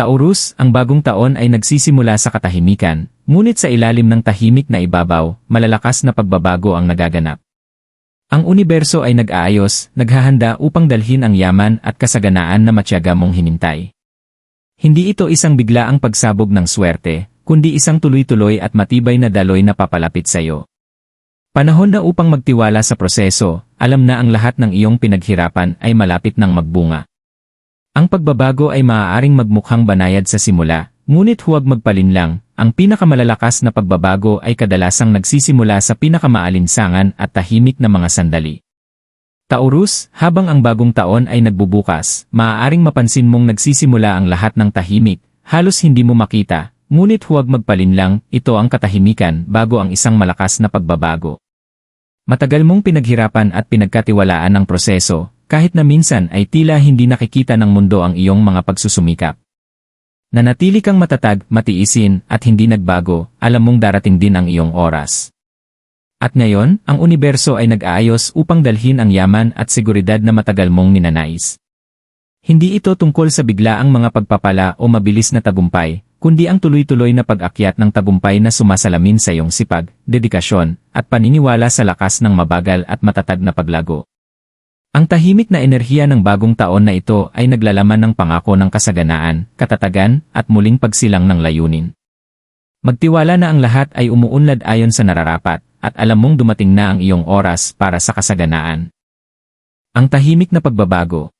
Taurus, ang bagong taon ay nagsisimula sa katahimikan, ngunit sa ilalim ng tahimik na ibabaw, malalakas na pagbabago ang nagaganap. Ang universo ay nag-aayos, naghahanda upang dalhin ang yaman at kasaganaan na matyaga mong hinintay. Hindi ito isang biglaang pagsabog ng swerte, kundi isang tuloy-tuloy at matibay na daloy na papalapit sa iyo. Panahon na upang magtiwala sa proseso, alam na ang lahat ng iyong pinaghirapan ay malapit ng magbunga. Ang pagbabago ay maaaring magmukhang banayad sa simula, ngunit huwag magpalinlang, ang pinakamalalakas na pagbabago ay kadalasang nagsisimula sa pinakamaalinsangan at tahimik na mga sandali. Taurus, habang ang bagong taon ay nagbubukas, maaaring mapansin mong nagsisimula ang lahat ng tahimik, halos hindi mo makita, ngunit huwag magpalinlang, ito ang katahimikan bago ang isang malakas na pagbabago. Matagal mong pinaghirapan at pinagkatiwalaan ang proseso, kahit na minsan ay tila hindi nakikita ng mundo ang iyong mga pagsusumikap. Nanatili kang matatag, matiisin, at hindi nagbago, alam mong darating din ang iyong oras. At ngayon, ang universo ay nag-aayos upang dalhin ang yaman at seguridad na matagal mong ninanais. Hindi ito tungkol sa biglaang mga pagpapala o mabilis na tagumpay, kundi ang tuloy-tuloy na pag-akyat ng tagumpay na sumasalamin sa iyong sipag, dedikasyon, at paniniwala sa lakas ng mabagal at matatag na paglago. Ang tahimik na enerhiya ng bagong taon na ito ay naglalaman ng pangako ng kasaganaan, katatagan, at muling pagsilang ng layunin. Magtiwala na ang lahat ay umuunlad ayon sa nararapat, at alam mong dumating na ang iyong oras para sa kasaganaan. Ang tahimik na pagbabago.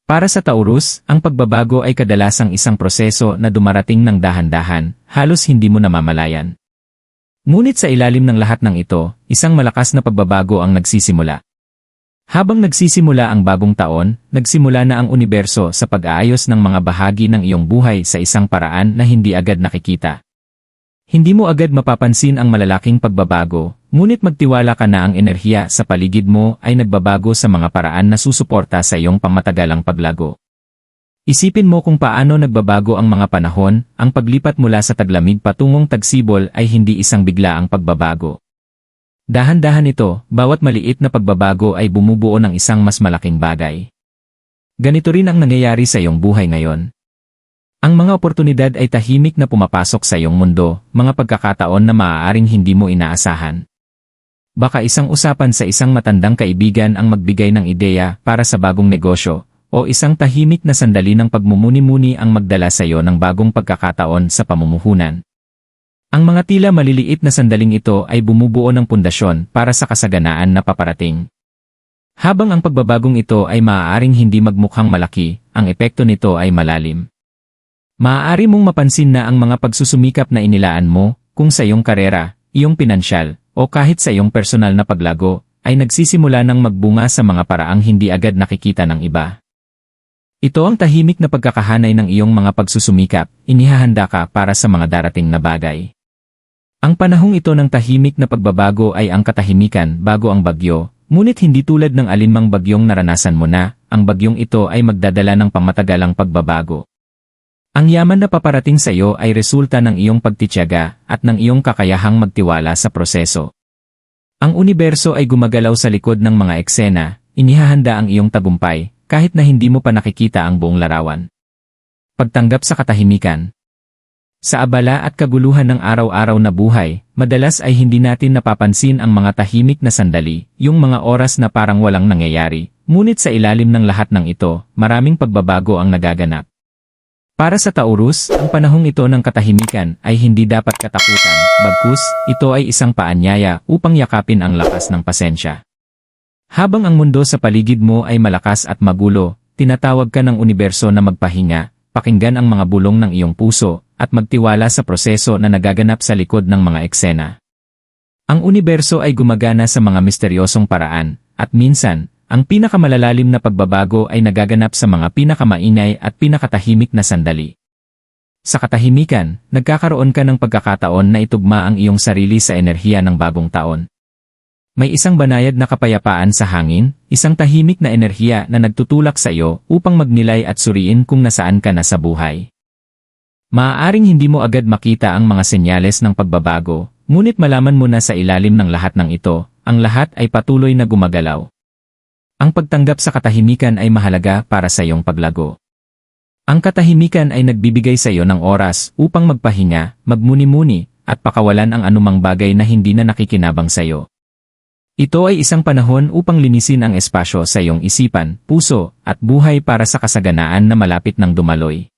Para sa Taurus, ang pagbabago ay kadalasang isang proseso na dumarating ng dahan-dahan, halos hindi mo namamalayan. Ngunit sa ilalim ng lahat ng ito, isang malakas na pagbabago ang nagsisimula. Habang nagsisimula ang bagong taon, nagsimula na ang universo sa pag-aayos ng mga bahagi ng iyong buhay sa isang paraan na hindi agad nakikita. Hindi mo agad mapapansin ang malalaking pagbabago, ngunit magtiwala ka na ang enerhiya sa paligid mo ay nagbabago sa mga paraan na susuporta sa iyong pangmatagalang paglago. Isipin mo kung paano nagbabago ang mga panahon, ang paglipat mula sa taglamig patungong tagsibol ay hindi isang biglaang pagbabago. Dahan-dahan ito, bawat maliit na pagbabago ay bumubuo ng isang mas malaking bagay. Ganito rin ang nangyayari sa iyong buhay ngayon. Ang mga oportunidad ay tahimik na pumapasok sa iyong mundo, mga pagkakataon na maaaring hindi mo inaasahan. Baka isang usapan sa isang matandang kaibigan ang magbigay ng ideya para sa bagong negosyo, o isang tahimik na sandali ng pagmumuni-muni ang magdala sa iyo ng bagong pagkakataon sa pamumuhunan. Ang mga tila maliliit na sandaling ito ay bumubuo ng pundasyon para sa kasaganaan na paparating. Habang ang pagbabagong ito ay maaaring hindi magmukhang malaki, ang epekto nito ay malalim. Maaari mong mapansin na ang mga pagsusumikap na inilaan mo, kung sa iyong karera, iyong pinansyal, o kahit sa iyong personal na paglago, ay nagsisimula ng magbunga sa mga paraang hindi agad nakikita ng iba. Ito ang tahimik na pagkakahanay ng iyong mga pagsusumikap, inihahanda ka para sa mga darating na bagay. Ang panahong ito ng tahimik na pagbabago ay ang katahimikan bago ang bagyo, ngunit hindi tulad ng alinmang bagyong naranasan mo na, ang bagyong ito ay magdadala ng pangmatagalang pagbabago. Ang yaman na paparating sa iyo ay resulta ng iyong pagtitiyaga at ng iyong kakayahang magtiwala sa proseso. Ang universo ay gumagalaw sa likod ng mga eksena, inihahanda ang iyong tagumpay, kahit na hindi mo pa nakikita ang buong larawan. Pagtanggap sa katahimikan. Sa abala at kaguluhan ng araw-araw na buhay, madalas ay hindi natin napapansin ang mga tahimik na sandali, yung mga oras na parang walang nangyayari, ngunit sa ilalim ng lahat ng ito, maraming pagbabago ang nagaganap. Para sa Taurus, ang panahong ito ng katahimikan ay hindi dapat katakutan, bagkus, ito ay isang paanyaya upang yakapin ang lakas ng pasensya. Habang ang mundo sa paligid mo ay malakas at magulo, tinatawag ka ng universo na magpahinga, pakinggan ang mga bulong ng iyong puso, at magtiwala sa proseso na nagaganap sa likod ng mga eksena. Ang universo ay gumagana sa mga misteryosong paraan, at minsan, ang pinakamalalalim na pagbabago ay nagaganap sa mga pinakamaingay at pinakatahimik na sandali. Sa katahimikan, nagkakaroon ka ng pagkakataon na itugma ang iyong sarili sa enerhiya ng bagong taon. May isang banayad na kapayapaan sa hangin, isang tahimik na enerhiya na nagtutulak sa iyo upang magnilay at suriin kung nasaan ka na sa buhay. Maaaring hindi mo agad makita ang mga senyales ng pagbabago, ngunit malaman mo na sa ilalim ng lahat ng ito, ang lahat ay patuloy na gumagalaw. Ang pagtanggap sa katahimikan ay mahalaga para sa iyong paglago. Ang katahimikan ay nagbibigay sa iyo ng oras upang magpahinga, magmuni-muni, at pakawalan ang anumang bagay na hindi na nakikinabang sa iyo. Ito ay isang panahon upang linisin ang espasyo sa iyong isipan, puso, at buhay para sa kasaganaan na malapit ng dumaloy.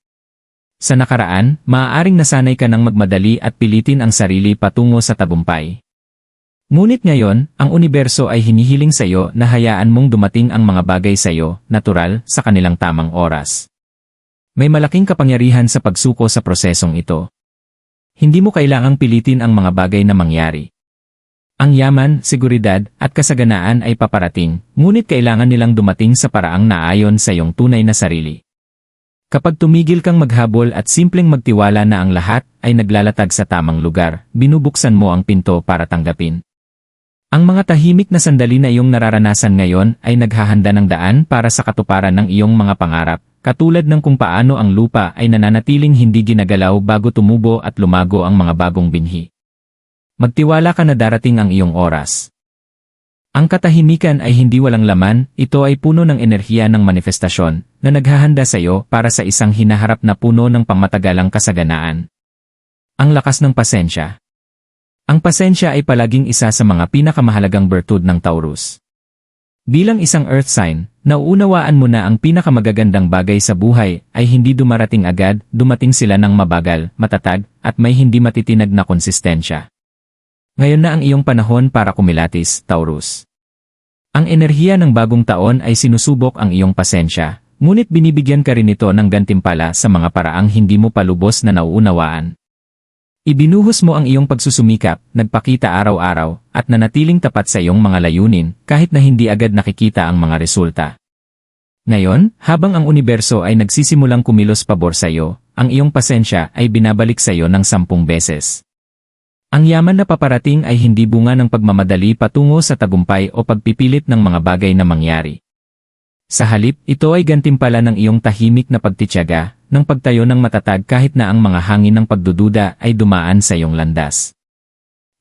Sa nakaraan, maaaring nasanay ka ng magmadali at pilitin ang sarili patungo sa tagumpay. Ngunit ngayon, ang universo ay hinihiling sa iyo na hayaan mong dumating ang mga bagay sa iyo, natural, sa kanilang tamang oras. May malaking kapangyarihan sa pagsuko sa prosesong ito. Hindi mo kailangang pilitin ang mga bagay na mangyari. Ang yaman, seguridad, at kasaganaan ay paparating, ngunit kailangan nilang dumating sa paraang naayon sa iyong tunay na sarili. Kapag tumigil kang maghabol at simpleng magtiwala na ang lahat ay naglalatag sa tamang lugar, binubuksan mo ang pinto para tanggapin. Ang mga tahimik na sandali na iyong nararanasan ngayon ay naghahanda ng daan para sa katuparan ng iyong mga pangarap, katulad ng kung paano ang lupa ay nananatiling hindi ginagalaw bago tumubo at lumago ang mga bagong binhi. Magtiwala ka na darating ang iyong oras. Ang katahimikan ay hindi walang laman, ito ay puno ng enerhiya ng manifestasyon na naghahanda sa iyo para sa isang hinaharap na puno ng pangmatagalang kasaganaan. Ang lakas ng pasensya. Ang pasensya ay palaging isa sa mga pinakamahalagang bertud ng Taurus. Bilang isang earth sign, nauunawaan mo na ang pinakamagagandang bagay sa buhay ay hindi dumarating agad, dumating sila ng mabagal, matatag, at may hindi matitinag na konsistensya. Ngayon na ang iyong panahon para kumilatis, Taurus. Ang enerhiya ng bagong taon ay sinusubok ang iyong pasensya, ngunit binibigyan ka rin ito ng gantimpala sa mga paraang hindi mo pa lubos na nauunawaan. Ibinuhos mo ang iyong pagsusumikap, nagpakita araw-araw, at nanatiling tapat sa iyong mga layunin kahit na hindi agad nakikita ang mga resulta. Ngayon, habang ang universo ay nagsisimulang kumilos pabor sa iyo, ang iyong pasensya ay binabalik sa iyo ng 10 beses. Ang yaman na paparating ay hindi bunga ng pagmamadali patungo sa tagumpay o pagpipilit ng mga bagay na mangyari. Sa halip, ito ay gantimpala ng iyong tahimik na pagtitiyaga, ng pagtayo ng matatag kahit na ang mga hangin ng pagdududa ay dumaan sa iyong landas.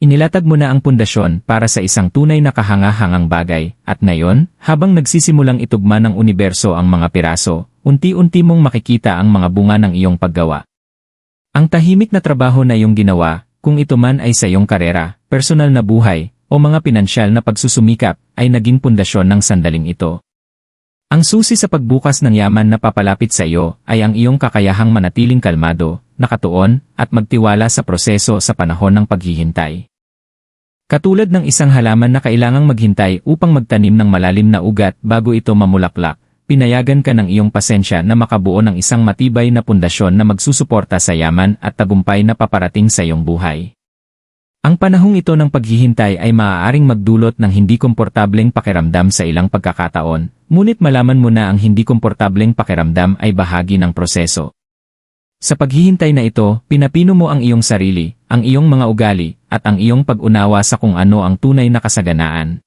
Inilatag mo na ang pundasyon para sa isang tunay na kahanga-hangang bagay, at ngayon, habang nagsisimulang itugma ng universo ang mga piraso, unti-unti mong makikita ang mga bunga ng iyong paggawa. Ang tahimik na trabaho na iyong ginawa, kung ito man ay sa iyong karera, personal na buhay, o mga pinansyal na pagsusumikap, ay naging pundasyon ng sandaling ito. Ang susi sa pagbukas ng yaman na papalapit sa iyo ay ang iyong kakayahang manatiling kalmado, nakatuon, at magtiwala sa proseso sa panahon ng paghihintay. Katulad ng isang halaman na kailangang maghintay upang magtanim ng malalim na ugat bago ito mamulaklak, pinayagan ka ng iyong pasensya na makabuo ng isang matibay na pundasyon na magsusuporta sa yaman at tagumpay na paparating sa iyong buhay. Ang panahong ito ng paghihintay ay maaaring magdulot ng hindi komportableng pakiramdam sa ilang pagkakataon, ngunit malaman mo na ang hindi komportableng pakiramdam ay bahagi ng proseso. Sa paghihintay na ito, pinapino mo ang iyong sarili, ang iyong mga ugali, at ang iyong pag-unawa sa kung ano ang tunay na kasaganaan.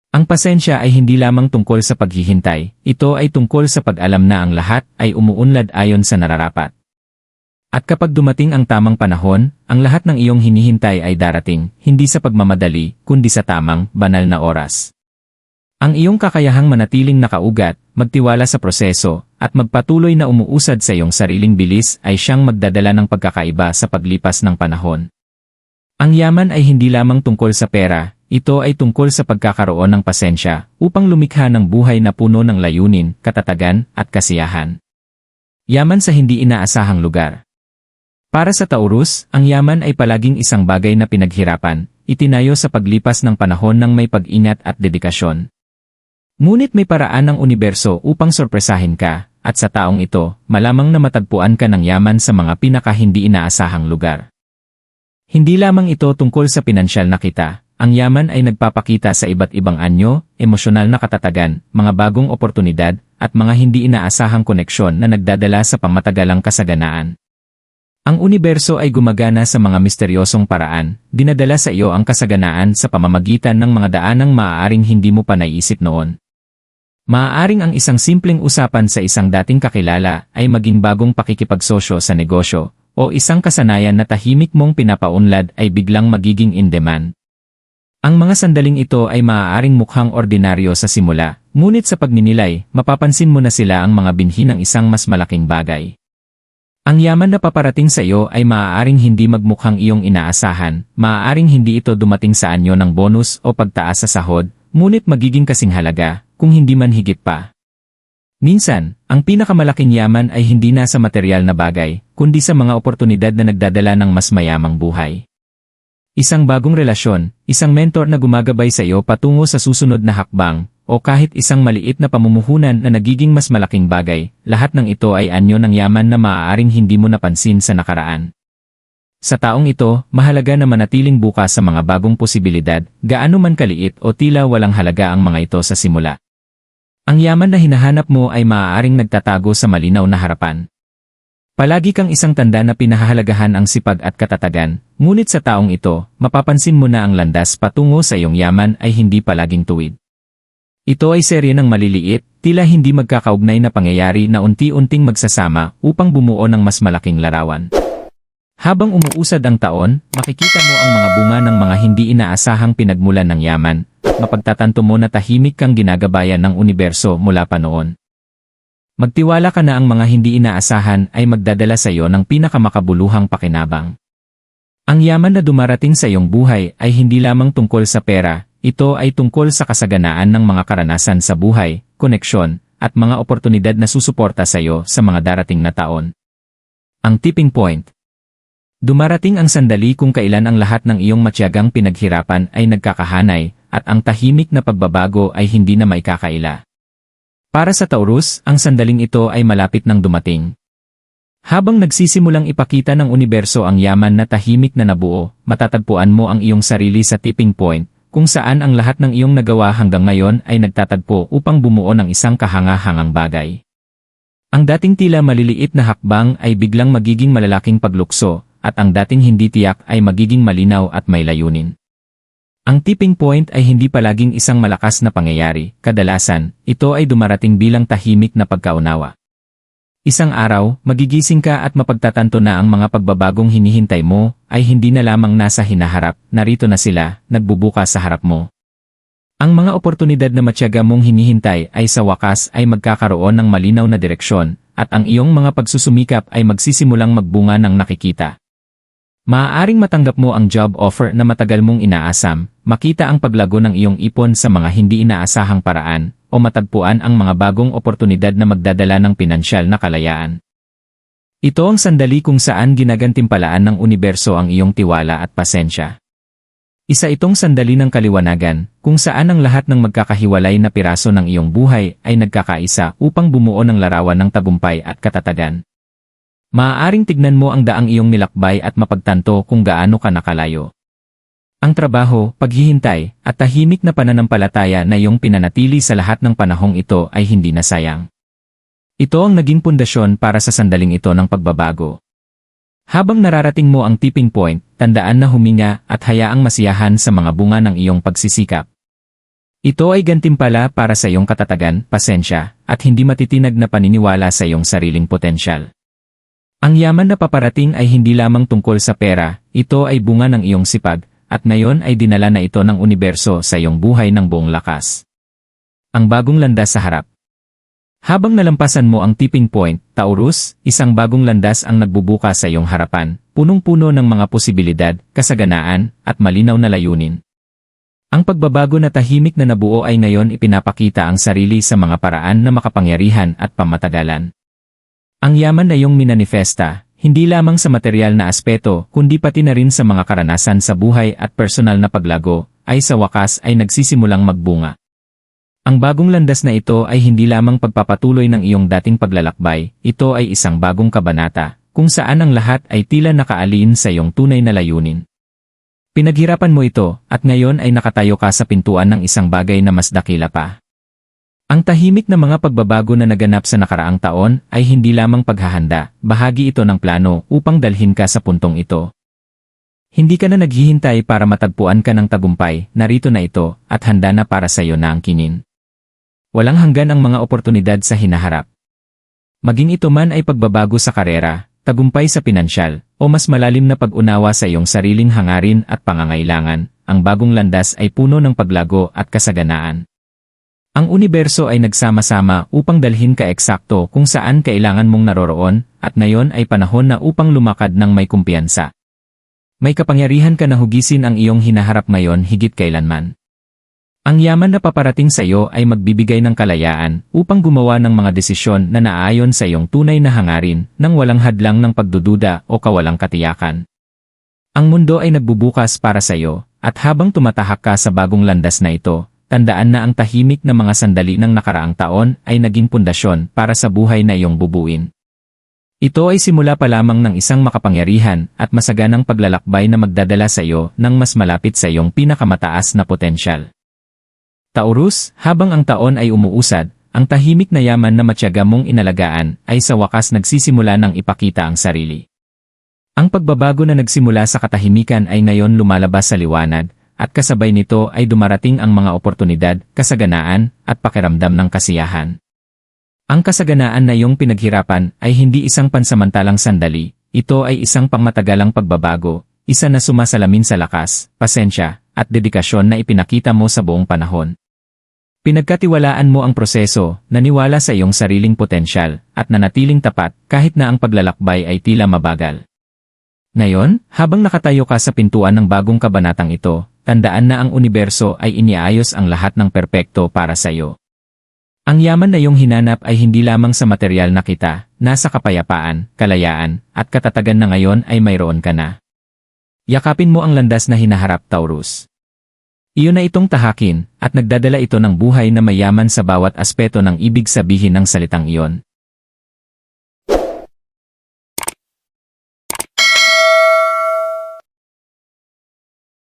Ang pasensya ay hindi lamang tungkol sa paghihintay, ito ay tungkol sa pag-alam na ang lahat ay umuunlad ayon sa nararapat. At kapag dumating ang tamang panahon, ang lahat ng iyong hinihintay ay darating, hindi sa pagmamadali, kundi sa tamang, banal na oras. Ang iyong kakayahang manatiling nakaugat, magtiwala sa proseso, at magpatuloy na umuusad sa iyong sariling bilis ay siyang magdadala ng pagkakaiba sa paglipas ng panahon. Ang yaman ay hindi lamang tungkol sa pera, ito ay tungkol sa pagkakaroon ng pasensya upang lumikha ng buhay na puno ng layunin, katatagan, at kasiyahan. Yaman sa hindi inaasahang lugar. Para sa Taurus, ang yaman ay palaging isang bagay na pinaghirapan, itinayo sa paglipas ng panahon ng may pag-ingat at dedikasyon. Ngunit may paraan ng universo upang sorpresahin ka, at sa taong ito, malamang na matagpuan ka ng yaman sa mga pinaka-hindi inaasahang lugar. Hindi lamang ito tungkol sa pinansyal na kita, ang yaman ay nagpapakita sa iba't ibang anyo, emosyonal na katatagan, mga bagong oportunidad, at mga hindi inaasahang koneksyon na nagdadala sa pangmatagalang kasaganaan. Ang universo ay gumagana sa mga misteryosong paraan, dinadala sa iyo ang kasaganaan sa pamamagitan ng mga daanang maaaring hindi mo pa naiisip noon. Maaaring ang isang simpleng usapan sa isang dating kakilala ay maging bagong pakikipagsosyo sa negosyo, o isang kasanayan na tahimik mong pinapaunlad ay biglang magiging in demand. Ang mga sandaling ito ay maaaring mukhang ordinaryo sa simula, ngunit sa pagninilay, mapapansin mo na sila ang mga binhi ng isang mas malaking bagay. Ang yaman na paparating sa iyo ay maaaring hindi magmukhang iyong inaasahan, maaaring hindi ito dumating sa anyo ng bonus o pagtaas sa sahod, ngunit magiging kasing halaga, kung hindi man higit pa. Minsan, ang pinakamalaking yaman ay hindi nasa material na bagay, kundi sa mga oportunidad na nagdadala ng mas mayamang buhay. Isang bagong relasyon, isang mentor na gumagabay sa iyo patungo sa susunod na hakbang, o kahit isang maliit na pamumuhunan na nagiging mas malaking bagay, lahat ng ito ay anyo ng yaman na maaaring hindi mo napansin sa nakaraan. Sa taong ito, mahalaga na manatiling bukas sa mga bagong posibilidad, gaano man kaliit o tila walang halaga ang mga ito sa simula. Ang yaman na hinahanap mo ay maaaring nagtatago sa malinaw na harapan. Palagi kang isang tanda na pinahahalagahan ang sipag at katatagan, ngunit sa taong ito, mapapansin mo na ang landas patungo sa iyong yaman ay hindi palaging tuwid. Ito ay serye ng maliliit, tila hindi magkakaugnay na pangyayari na unti-unting magsasama upang bumuo ng mas malaking larawan. Habang umuusad ang taon, makikita mo ang mga bunga ng mga hindi inaasahang pinagmulan ng yaman, at mapagtatanto mo na tahimik kang ginagabayan ng universo mula pa noon. Magtiwala ka na ang mga hindi inaasahan ay magdadala sa iyo ng pinakamakabuluhang pakinabang. Ang yaman na dumarating sa iyong buhay ay hindi lamang tungkol sa pera, ito ay tungkol sa kasaganaan ng mga karanasan sa buhay, koneksyon, at mga oportunidad na susuporta sa iyo sa mga darating na taon. Ang tipping point. Dumarating ang sandali kung kailan ang lahat ng iyong matiyagang pinaghirapan ay nagkakahanay, at ang tahimik na pagbabago ay hindi na maikakaila. Para sa Taurus, ang sandaling ito ay malapit nang dumating. Habang nagsisimulang ipakita ng universo ang yaman na tahimik na nabuo, matatagpuan mo ang iyong sarili sa tipping point, kung saan ang lahat ng iyong nagawa hanggang ngayon ay nagtatagpo upang bumuo ng isang kahanga-hangang bagay. Ang dating tila maliliit na hakbang ay biglang magiging malalaking paglukso, at ang dating hindi tiyak ay magiging malinaw at may layunin. Ang tipping point ay hindi palaging isang malakas na pangyayari, kadalasan, ito ay dumarating bilang tahimik na pagkaunawa. Isang araw, magigising ka at mapagtatanto na ang mga pagbabagong hinihintay mo ay hindi na lamang nasa hinaharap, narito na sila, nagbubukas sa harap mo. Ang mga oportunidad na matiyaga mong hinihintay ay sa wakas ay magkakaroon ng malinaw na direksyon, at ang iyong mga pagsusumikap ay magsisimulang magbunga ng nakikita. Maaaring matanggap mo ang job offer na matagal mong inaasam, makita ang paglago ng iyong ipon sa mga hindi inaasahang paraan, o matagpuan ang mga bagong oportunidad na magdadala ng pinansyal na kalayaan. Ito ang sandali kung saan ginagantimpalaan ng universo ang iyong tiwala at pasensya. Isa itong sandali ng kaliwanagan, kung saan ang lahat ng magkakahiwalay na piraso ng iyong buhay ay nagkakaisa upang bumuo ng larawan ng tagumpay at katatagan. Maaaring tignan mo ang daang iyong nilakbay at mapagtanto kung gaano ka nakalayo. Ang trabaho, paghihintay, at tahimik na pananampalataya na iyong pinanatili sa lahat ng panahong ito ay hindi na sayang. Ito ang naging pundasyon para sa sandaling ito ng pagbabago. Habang nararating mo ang tipping point, tandaan na huminga at hayaang masiyahan sa mga bunga ng iyong pagsisikap. Ito ay gantimpala para sa iyong katatagan, pasensya, at hindi matitinag na paniniwala sa iyong sariling potensyal. Ang yaman na paparating ay hindi lamang tungkol sa pera, ito ay bunga ng iyong sipag, at ngayon ay dinala na ito ng universo sa iyong buhay ng buong lakas. Ang bagong landas sa harap. Habang nalampasan mo ang tipping point, Taurus, isang bagong landas ang nagbubukas sa iyong harapan, punong-puno ng mga posibilidad, kasaganaan, at malinaw na layunin. Ang pagbabago na tahimik na nabuo ay ngayon ipinapakita ang sarili sa mga paraan na makapangyarihan at pamatagalan. Ang yaman na iyong minanifesta, hindi lamang sa material na aspeto, kundi pati na rin sa mga karanasan sa buhay at personal na paglago, ay sa wakas ay nagsisimulang magbunga. Ang bagong landas na ito ay hindi lamang pagpapatuloy ng iyong dating paglalakbay, ito ay isang bagong kabanata, kung saan ang lahat ay tila nakaalin sa iyong tunay na layunin. Pinaghirapan mo ito, at ngayon ay nakatayo ka sa pintuan ng isang bagay na mas dakila pa. Ang tahimik na mga pagbabago na naganap sa nakaraang taon ay hindi lamang paghahanda, bahagi ito ng plano upang dalhin ka sa puntong ito. Hindi ka na naghihintay para matagpuan ka ng tagumpay, narito na ito, at handa na para sa iyo na ang kinin. Walang hanggan ang mga oportunidad sa hinaharap. Maging ito man ay pagbabago sa karera, tagumpay sa pinansyal, o mas malalim na pag-unawa sa iyong sariling hangarin at pangangailangan, ang bagong landas ay puno ng paglago at kasaganaan. Ang universo ay nagsama-sama upang dalhin ka eksakto kung saan kailangan mong naroroon, at ngayon ay panahon na upang lumakad ng may kumpiyansa. May kapangyarihan ka na hugisin ang iyong hinaharap ngayon higit kailanman. Ang yaman na paparating sa iyo ay magbibigay ng kalayaan upang gumawa ng mga desisyon na naaayon sa iyong tunay na hangarin nang walang hadlang ng pagdududa o kawalang katiyakan. Ang mundo ay nagbubukas para sa iyo, at habang tumatahak ka sa bagong landas na ito, tandaan na ang tahimik na mga sandali ng nakaraang taon ay naging pundasyon para sa buhay na iyong bubuin. Ito ay simula pa lamang ng isang makapangyarihan at masaganang paglalakbay na magdadala sa iyo ng mas malapit sa iyong pinakamataas na potensyal. Taurus, habang ang taon ay umuusad, ang tahimik na yaman na matyaga mong inalagaan ay sa wakas nagsisimula ng ipakita ang sarili. Ang pagbabago na nagsimula sa katahimikan ay ngayon lumalabas sa liwanag, at kasabay nito ay dumarating ang mga oportunidad, kasaganaan, at pakiramdam ng kasiyahan. Ang kasaganaan na iyong pinaghirapan ay hindi isang pansamantalang sandali, ito ay isang pangmatagalang pagbabago, isa na sumasalamin sa lakas, pasensya, at dedikasyon na ipinakita mo sa buong panahon. Pinagkatiwalaan mo ang proseso, naniwala sa iyong sariling potensyal, at nanatiling tapat kahit na ang paglalakbay ay tila mabagal. Ngayon, habang nakatayo ka sa pintuan ng bagong kabanatang ito, tandaan na ang universo ay iniayos ang lahat ng perpekto para sa iyo. Ang yaman na iyong hinanap ay hindi lamang sa material na kita, nasa kapayapaan, kalayaan, at katatagan na ngayon ay mayroon ka na. Yakapin mo ang landas na hinaharap, Taurus. Iyon na itong tahakin, at nagdadala ito ng buhay na mayaman sa bawat aspeto ng ibig sabihin ng salitang iyon.